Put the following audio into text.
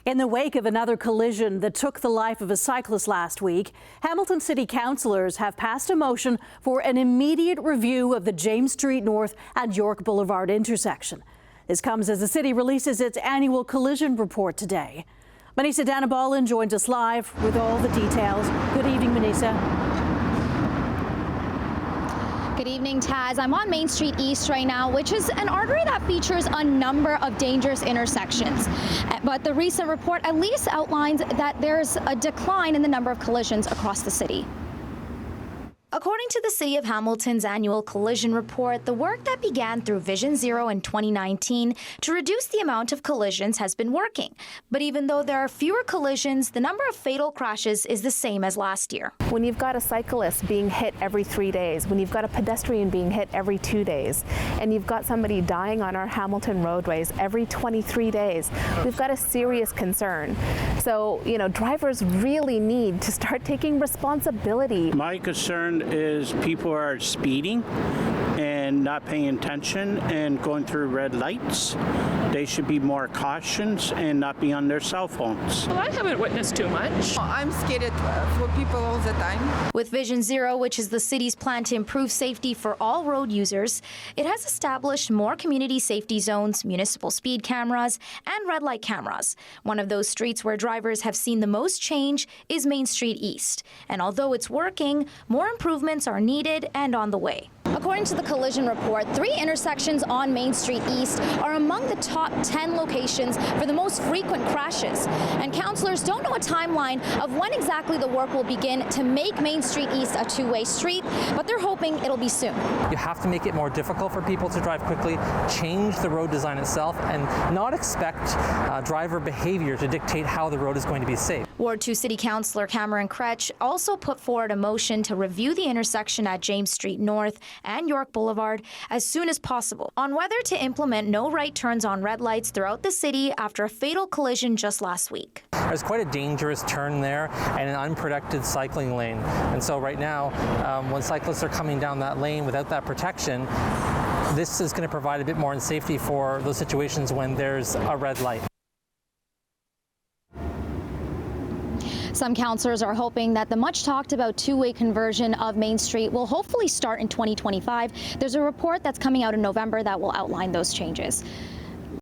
In the wake of another collision that took the life of a cyclist last week, Hamilton City councillors have passed a motion for an immediate review of the James Street North and York Boulevard intersection. This comes as the city releases its annual collision report today. Manisa Danabalan joins us live with all the details. Good evening, Manisa. Good evening, Taz. I'm on Main Street East right now, which is an artery that features a number of dangerous intersections. But the recent report at least outlines that there's a decline in the number of collisions across the city. According to the City of Hamilton's annual collision report, the work that began through Vision Zero in 2019 to reduce the amount of collisions has been working. But even though there are fewer collisions, the number of fatal crashes is the same as last year. When you've got a cyclist being hit every 3 days, when you've got a pedestrian being hit every 2 days, and you've got somebody dying on our Hamilton roadways every 23 days, we've got a serious concern. So, drivers really need to start taking responsibility. My concern is people are speeding and not paying attention and going through red lights. They should be more cautious and not be on their cell phones. Well, I haven't witnessed too much. I'm scared for people all the time. With Vision Zero, which is the city's plan to improve safety for all road users, it has established more community safety zones, municipal speed cameras, and red light cameras. One of those streets where drivers have seen the most change is Main Street East. And although it's working, more improvements are needed and on the way. According to the collision report, 3 intersections on Main Street East are among the top 10 locations for the most frequent crashes. And councillors don't know a timeline of when exactly the work will begin to make Main Street East a two-way street, but they're hoping it'll be soon. You have to make it more difficult for people to drive quickly, change the road design itself, and not expect driver behavior to dictate how the road is going to be safe. Ward 2 City Councillor Cameron Kretsch also put forward a motion to review the intersection at James Street North and York Boulevard as soon as possible on whether to implement no right turns on red lights throughout the city after a fatal collision just last week. There's quite a dangerous turn there and an unprotected cycling lane. And so right now, when cyclists are coming down that lane without that protection, this is going to provide a bit more safety for those situations when there's a red light. Some councillors are hoping that the much talked about two-way conversion of Main Street will hopefully start in 2025. There's a report that's coming out in November that will outline those changes.